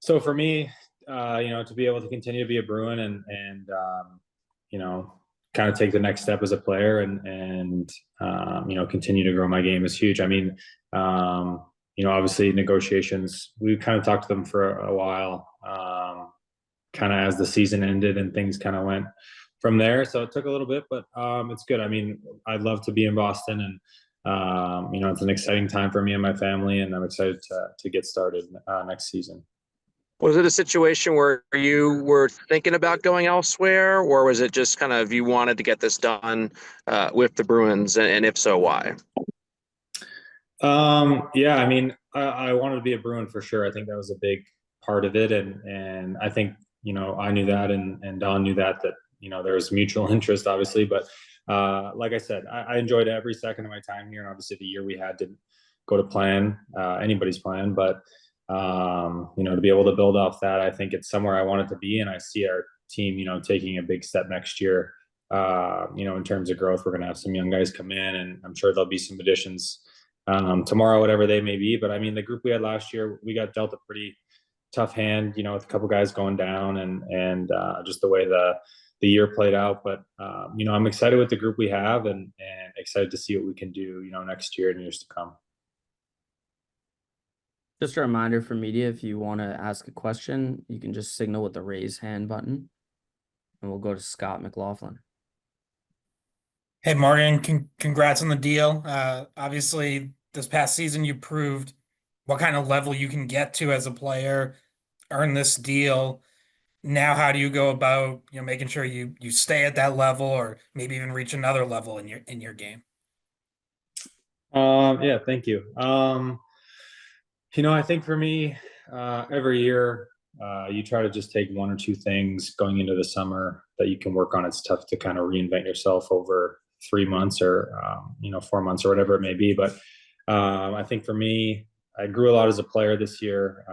So for me, to be able to continue to be a Bruin and you know, kind of take the next step as a player and continue to grow my game is huge. I mean, obviously negotiations, we kind of talked to them for a while, kind of as the season ended and things kind of went from there. So it took a little bit, but it's good. I mean, I'd love to be in Boston and, it's an exciting time for me and my family, and I'm excited to get started next season. Was it a situation where you were thinking about going elsewhere, or was it just kind of you wanted to get this done with the Bruins, and if so, why? Yeah, I mean, I wanted to be a Bruin for sure. I think that was a big part of it, and I think I knew that, and Don knew that there was mutual interest, obviously. But like I said, I enjoyed every second of my time here, and obviously the year we had didn't go to plan, anybody's plan, but. To be able to build off that, I think it's somewhere I want it to be, and I see our team, taking a big step next year. In terms of growth, we're going to have some young guys come in, and I'm sure there'll be some additions tomorrow, whatever they may be. But I mean, the group we had last year, we got dealt a pretty tough hand, with a couple guys going down, and just the way the year played out. But I'm excited with the group we have, and excited to see what we can do, next year and years to come. Just a reminder for media, if you want to ask a question, you can just signal with the raise hand button, and we'll go to Scott McLaughlin. Hey, Morgan, congrats on the deal. Obviously, this past season, you proved what kind of level you can get to as a player, earn this deal. Now, how do you go about, making sure you stay at that level, or maybe even reach another level in your game? Yeah, thank you. I think for me, every year, you try to just take one or two things going into the summer that you can work on. It's tough to kind of reinvent yourself over 3 months or, 4 months or whatever it may be. But I think for me, I grew a lot as a player this year,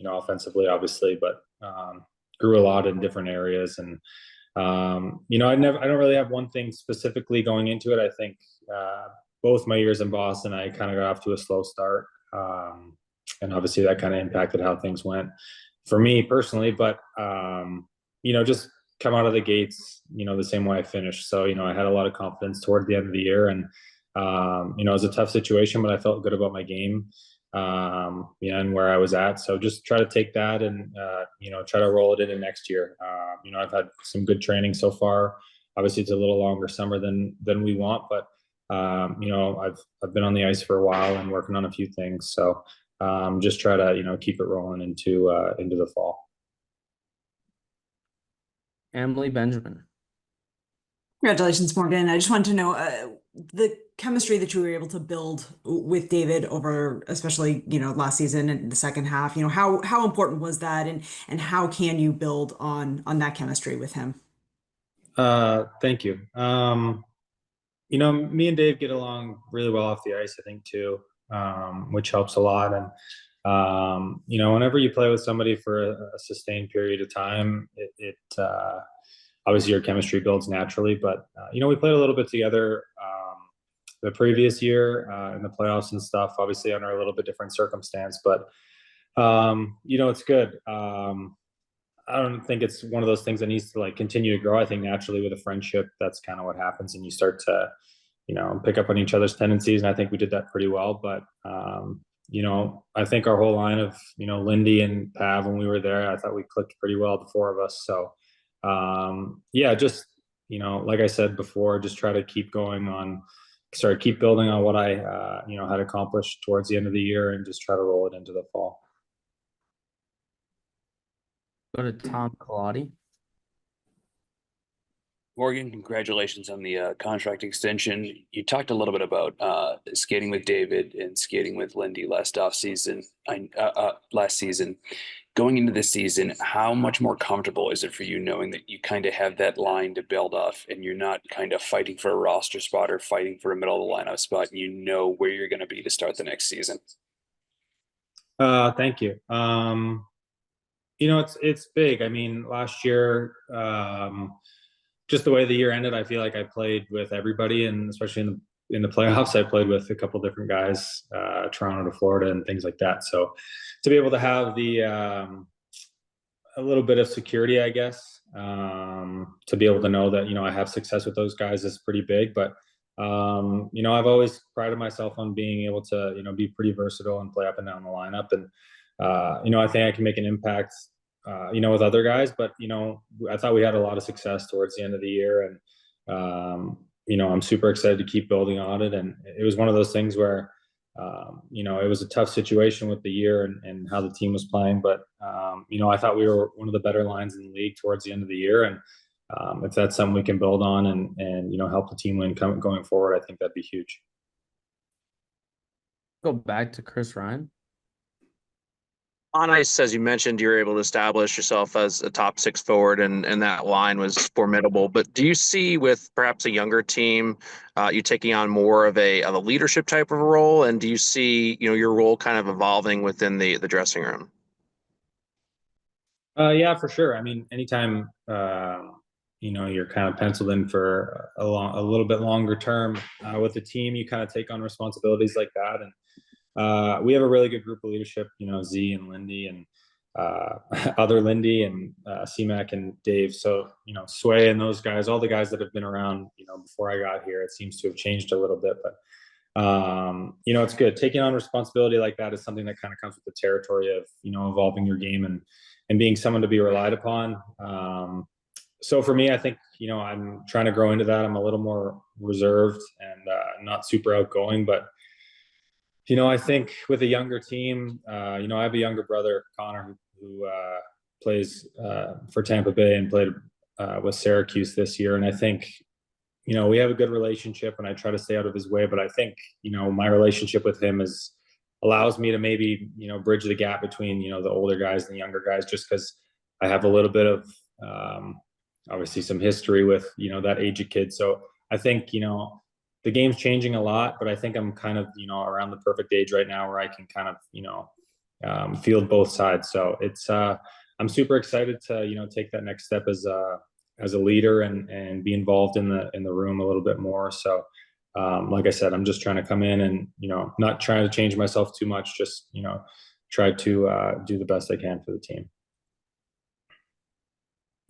offensively, obviously, but grew a lot in different areas. And, I don't really have one thing specifically going into it. I think both my years in Boston, I kind of got off to a slow start. And obviously that kind of impacted how things went for me personally, but, just come out of the gates, the same way I finished. So, I had a lot of confidence toward the end of the year, and, it was a tough situation, but I felt good about my game, and where I was at. So just try to take that and, try to roll it into next year. I've had some good training so far. Obviously it's a little longer summer than we want, but, I've been on the ice for a while and working on a few things. So, just try to, keep it rolling into the fall. Emily Benjamin. Congratulations, Morgan. I just wanted to know the chemistry that you were able to build with David over, especially, last season and the second half. How important was that, and how can you build on that chemistry with him? Thank you. Me and Dave get along really well off the ice, I think, too, which helps a lot. And, whenever you play with somebody for a sustained period of time, it obviously your chemistry builds naturally. But, we played a little bit together the previous year in the playoffs and stuff, obviously under a little bit different circumstance. But, it's good. I don't think it's one of those things that needs to continue to grow. I think naturally with a friendship, that's kind of what happens, and you start to, pick up on each other's tendencies. And I think we did that pretty well. But, I think our whole line of, Lindy and Pav, when we were there, I thought we clicked pretty well, the four of us. So, just, like I said before, just try to keep building on what I, had accomplished towards the end of the year, and just try to roll it into the fall. Go to Tom Kaladi. Morgan, congratulations on the contract extension. You talked a little bit about skating with David and skating with Lindy last season. Going into this season, how much more comfortable is it for you knowing that you kind of have that line to build off, and you're not kind of fighting for a roster spot or fighting for a middle of the lineup spot, and you know where you're going to be to start the next season? Thank you. It's big. I mean, last year, just the way the year ended, I feel like I played with everybody, and especially in the playoffs, I played with a couple different guys, Toronto to Florida and things like that. So to be able to have the a little bit of security, I guess, to be able to know that, I have success with those guys is pretty big. But, I've always prided myself on being able to, be pretty versatile and play up and down the lineup. And, I think I can make an impact, with other guys. But, I thought we had a lot of success towards the end of the year. And, I'm super excited to keep building on it. And it was one of those things where, it was a tough situation with the year and how the team was playing, but I thought we were one of the better lines in the league towards the end of the year, and if that's something we can build on and help the team win going forward, I think that'd be huge. Go back to Chris Ryan. On ice, as you mentioned, you're able to establish yourself as a top 6 forward, and that line was formidable. But do you see with perhaps a younger team, you taking on more of a leadership type of a role? And do you see, your role kind of evolving within the dressing room? Yeah, for sure. I mean, anytime, you're kind of penciled in for a little bit longer term with the team, you kind of take on responsibilities like that. And we have a really good group of leadership, Z and Lindy and other Lindy and C-Mac and Dave. So, Sway and those guys, all the guys that have been around, before I got here, it seems to have changed a little bit. But, it's good. Taking on responsibility like that is something that kind of comes with the territory of, evolving your game and being someone to be relied upon. So for me, I think, I'm trying to grow into that. I'm a little more reserved and not super outgoing, but I think with a younger team, I have a younger brother, Connor, who plays for Tampa Bay and played with Syracuse this year. And I think, we have a good relationship, and I try to stay out of his way. But I think, my relationship with him allows me to maybe, bridge the gap between, the older guys and the younger guys, just because I have a little bit of obviously some history with, that aged kid. So I think, the game's changing a lot, but I think I'm kind of, around the perfect age right now where I can kind of, field both sides. So it's, I'm super excited to, take that next step as a leader and be involved in the room a little bit more. So, like I said, I'm just trying to come in and, not trying to change myself too much, just, try to do the best I can for the team.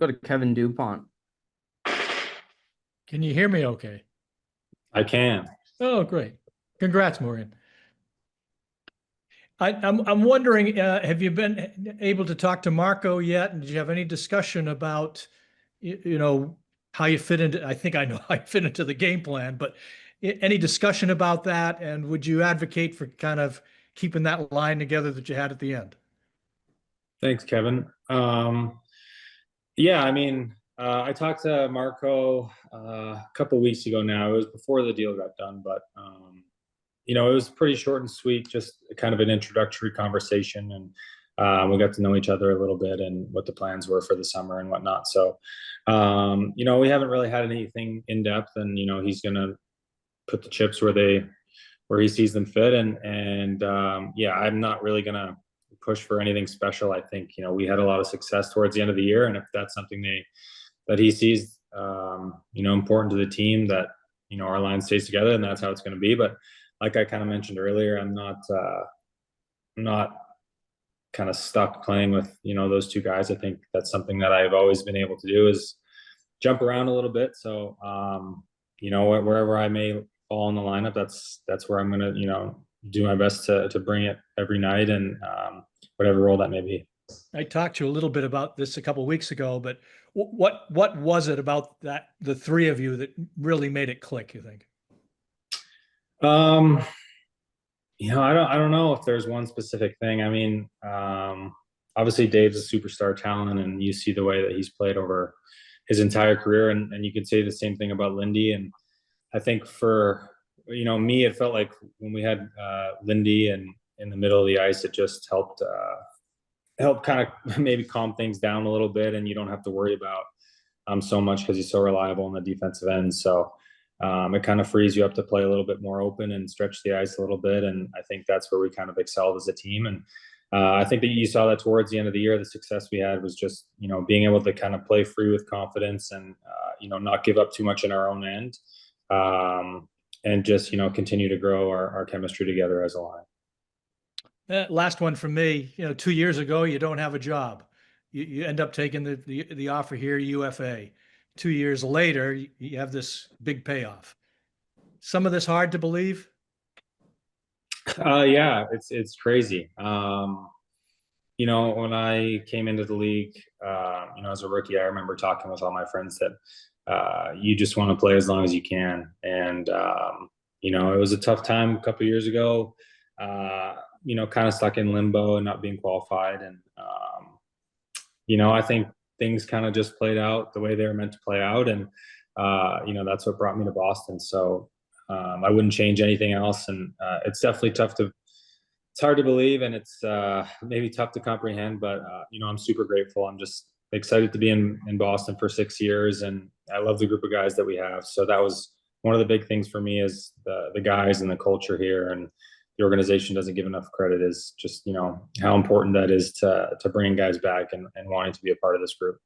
Go to Kevin Dupont. Can you hear me okay? I can. Oh, great. Congrats, Morgan. I'm wondering, have you been able to talk to Marco yet? And did you have any discussion about, how you fit into, I think I know how you fit into the game plan, but any discussion about that? And would you advocate for kind of keeping that line together that you had at the end? Thanks, Kevin. Yeah, I mean, I talked to Marco a couple weeks ago now. It was before the deal got done, but it was pretty short and sweet, just kind of an introductory conversation, and we got to know each other a little bit and what the plans were for the summer and whatnot. So, we haven't really had anything in depth, and he's gonna put the chips where he sees them fit, and yeah, I'm not really gonna push for anything special. I think we had a lot of success towards the end of the year, and if that's something that he sees important to the team, that our line stays together, and that's how it's going to be. But like I kind of mentioned earlier, I'm not kind of stuck playing with those two guys. I think that's something that I've always been able to do, is jump around a little bit. So wherever I may fall in the lineup, that's where I'm going to do my best to bring it every night, and whatever role that may be. I talked to you a little bit about this a couple of weeks ago, but what was it about that, the three of you, that really made it click, you think? I don't know if there's one specific thing. I mean, obviously Dave's a superstar talent, and you see the way that he's played over his entire career, and you could say the same thing about Lindy. And I think for me, it felt like when we had Lindy and in the middle of the ice, it just helped kind of maybe calm things down a little bit, and you don't have to worry about so much because he's so reliable on the defensive end. So it kind of frees you up to play a little bit more open and stretch the ice a little bit, and I think that's where we kind of excelled as a team. And I think that you saw that towards the end of the year. The success we had was just being able to kind of play free with confidence, and not give up too much in our own end, and just continue to grow our chemistry together as a line. Last one from me. 2 years ago, you don't have a job. you end up taking the offer here, UFA. 2 years later, you have this big payoff. Some of this hard to believe. Yeah, it's crazy. You know, when I came into the league, you know, as a rookie, I remember talking with all my friends that you just want to play as long as you can. And, you know, it was a tough time a couple of years ago, you know, kind of stuck in limbo and not being qualified. And, you know, I think things kind of just played out the way they were meant to play out. And, you know, that's what brought me to Boston. So I wouldn't change anything else. And it's definitely it's hard to believe, and it's maybe tough to comprehend, but you know, I'm super grateful. I'm just excited to be in Boston for 6 years, and I love the group of guys that we have. So that was one of the big things for me, is the guys and the culture here, and the organization doesn't give enough credit, is just, you know, how important that is to bring guys back and wanting to be a part of this group.